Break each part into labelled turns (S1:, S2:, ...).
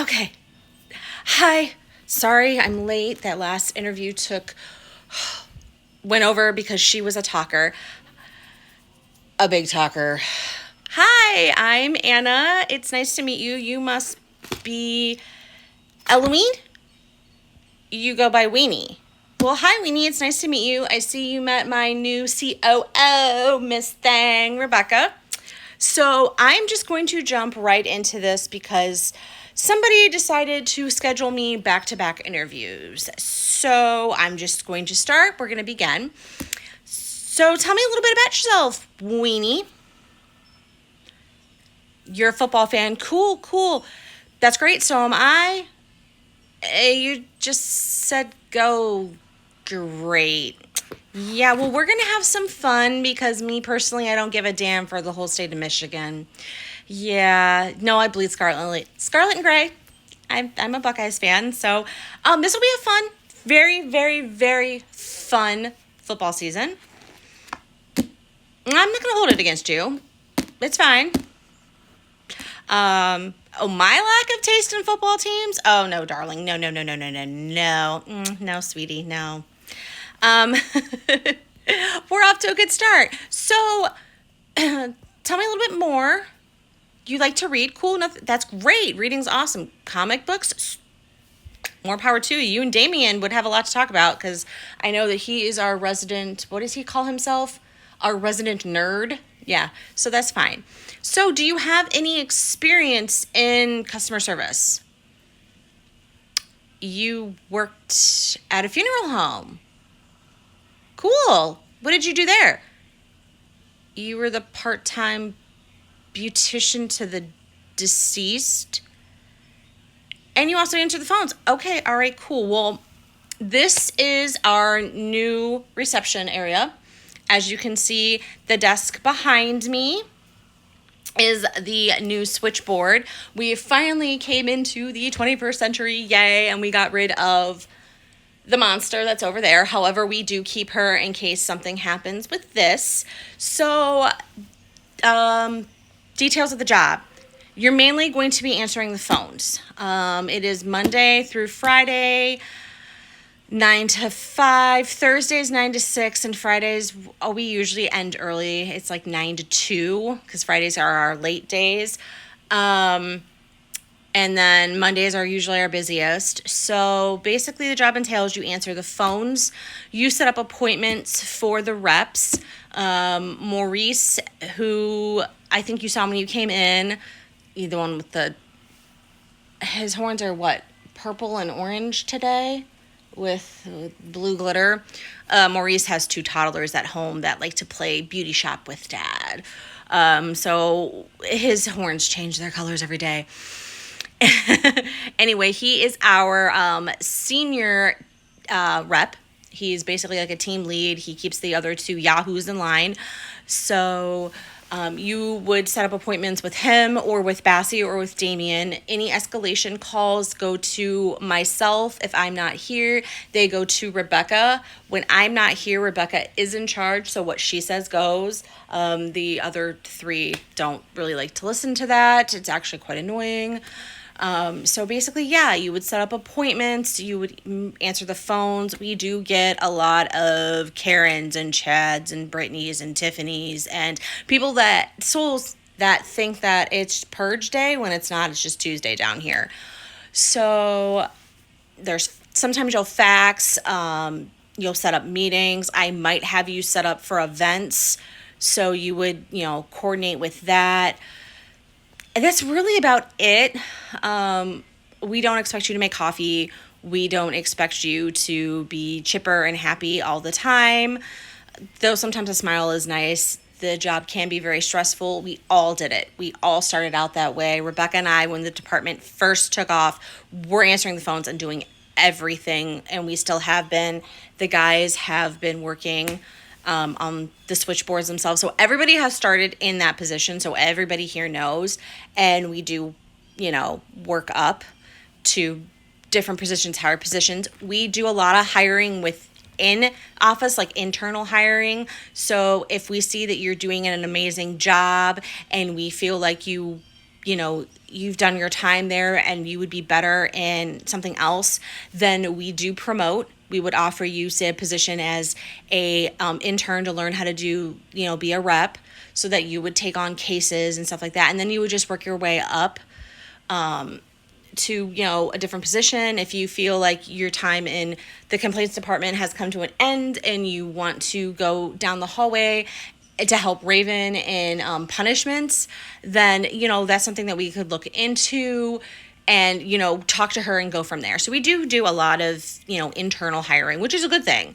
S1: Okay. Hi. Sorry, I'm late. That last interview went over because she was a talker, a big talker. Hi, I'm Anna. It's nice to meet you. You must be Eloise. You go by Weenie. Well, hi, Weenie. It's nice to meet you. I see you met my new COO, Miss Thang, Rebecca. So I'm just going to jump right into this because somebody decided to schedule me back-to-back interviews. So I'm just going to start. We're going to begin. So tell me a little bit about yourself, Weenie. You're a football fan. Cool, cool. That's great. So am I. You just said go. Great. Yeah, well, we're going to have some fun because me personally, I don't give a damn for the whole state of Michigan. Yeah, no, I bleed scarlet and gray. I'm a Buckeyes fan, so this will be a fun, very, very, very fun football season. I'm not going to hold it against you. It's fine. My lack of taste in football teams? Oh, no, darling. No, no, no, no, no, no, no. No, sweetie, no. We're off to a good start. So, tell me a little bit more. You like to read? Cool. That's great. Reading's awesome. Comic books, more power to you. You and Damien would have a lot to talk about because I know that he is our resident, what does he call himself? Our resident nerd. Yeah, so that's fine. So, do you have any experience in customer service? You worked at a funeral home. Cool. What did you do there? You were the part-time beautician to the deceased. And you also answer the phones. Okay, all right, cool. Well, this is our new reception area. As you can see, the desk behind me is the new switchboard. We finally came into the 21st century, yay, and we got rid of the monster that's over there. However, we do keep her in case something happens with this. So, details of the job. You're mainly going to be answering the phones. It is Monday through Friday, 9 to 5. Thursdays, 9 to 6. And Fridays, we usually end early. It's like 9 to 2 because Fridays are our late days. And then Mondays are usually our busiest. So basically the job entails you answer the phones. You set up appointments for the reps. Maurice, who I think you saw when you came in, the one with his horns are what? Purple and orange today with blue glitter. Maurice has 2 toddlers at home that like to play beauty shop with dad. So his horns change their colors every day. Anyway, he is our senior rep. He's basically like a team lead. He keeps the other 2 yahoos in line. So you would set up appointments with him or with Bassie or with Damien. Any escalation calls go to myself. If I'm not here, they go to Rebecca. When I'm not here, Rebecca is in charge. So what she says goes. The other 3 don't really like to listen to that. It's actually quite annoying. So basically, yeah, you would set up appointments, you would answer the phones. We do get a lot of Karens and Chads and Brittany's and Tiffany's and souls that think that it's purge day when it's not, it's just Tuesday down here. So sometimes you'll fax, you'll set up meetings. I might have you set up for events. So you would, coordinate with that. And that's really about it. We don't expect you to make coffee. We don't expect you to be chipper and happy all the time. Though sometimes a smile is nice. The job can be very stressful. We all did it. We all started out that way. Rebecca and I, when the department first took off, were answering the phones and doing everything. And we still have been. The guys have been working on the switchboards themselves. So everybody has started in that position. So everybody here knows. And we do, work up to different positions, higher positions. We do a lot of hiring within office, like internal hiring. So if we see that you're doing an amazing job and we feel like you you've done your time there and you would be better in something else, then we do promote. We would offer you, say, a position as a intern to learn how to do, be a rep, so that you would take on cases and stuff like that. And then you would just work your way up to, a different position. If you feel like your time in the complaints department has come to an end and you want to go down the hallway to help Raven in punishments, then, that's something that we could look into and, talk to her and go from there. So we do a lot of, internal hiring, which is a good thing.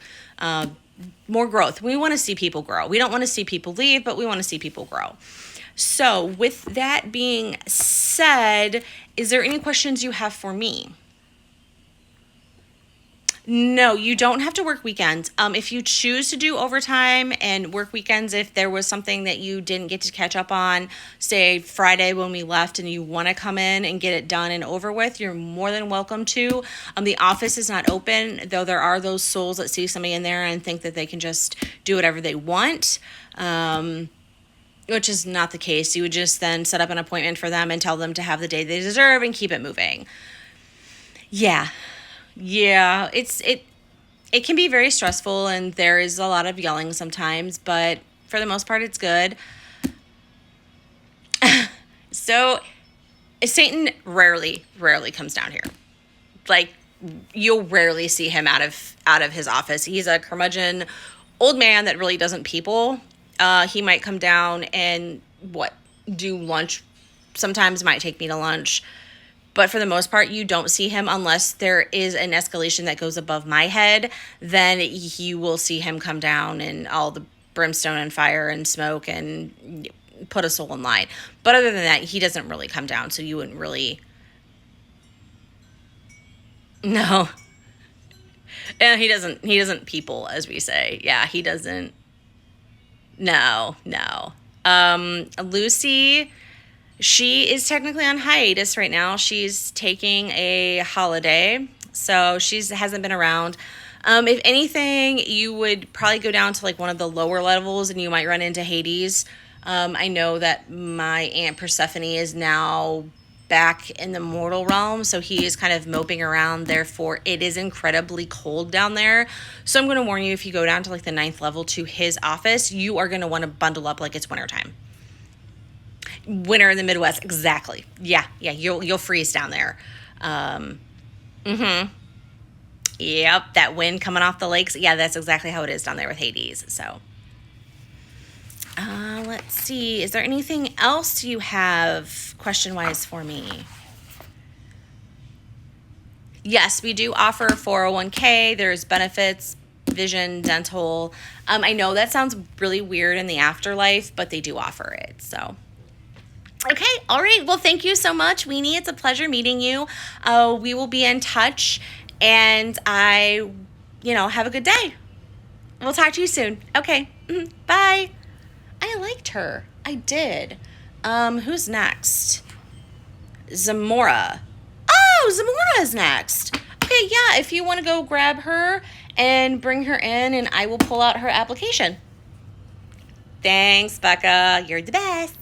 S1: More growth. We want to see people grow. We don't want to see people leave, but we want to see people grow. So with that being said, is there any questions you have for me? No, you don't have to work weekends. If you choose to do overtime and work weekends, if there was something that you didn't get to catch up on, say Friday when we left, and you want to come in and get it done and over with, you're more than welcome to. The office is not open, though there are those souls that see somebody in there and think that they can just do whatever they want, which is not the case. You would just then set up an appointment for them and tell them to have the day they deserve and keep it moving. Yeah, it can be very stressful, and there is a lot of yelling sometimes, but for the most part, it's good. So Satan rarely comes down here. Like, you'll rarely see him out of his office. He's a curmudgeon old man that really doesn't people. He might come down and do lunch. Sometimes might take me to lunch. But for the most part, you don't see him unless there is an escalation that goes above my head. Then you will see him come down and all the brimstone and fire and smoke and put a soul in line. But other than that, he doesn't really come down. So you wouldn't really... No. He doesn't people, as we say. Yeah, he doesn't. No. Lucy... She is technically on hiatus right now. She's taking a holiday, so she hasn't been around. If anything, you would probably go down to like one of the lower levels and you might run into Hades. I know that my Aunt Persephone is now back in the mortal realm, so he is kind of moping around. Therefore, it is incredibly cold down there. So I'm going to warn you, if you go down to like the 9th level to his office, you are going to want to bundle up like it's wintertime. Winter in the Midwest, exactly. Yeah, you'll freeze down there. Yep, that wind coming off the lakes. Yeah, that's exactly how it is down there with Hades. So, let's see. Is there anything else you have question-wise for me? Yes, we do offer 401k. There's benefits, vision, dental. I know that sounds really weird in the afterlife, but they do offer it, so... Okay, all right. Well, thank you so much, Weenie. It's a pleasure meeting you. We will be in touch, and have a good day. We'll talk to you soon. Okay, bye. I liked her. I did. Who's next? Zamora. Oh, Zamora is next. Okay, yeah, if you want to go grab her and bring her in, and I will pull out her application. Thanks, Becca. You're the best.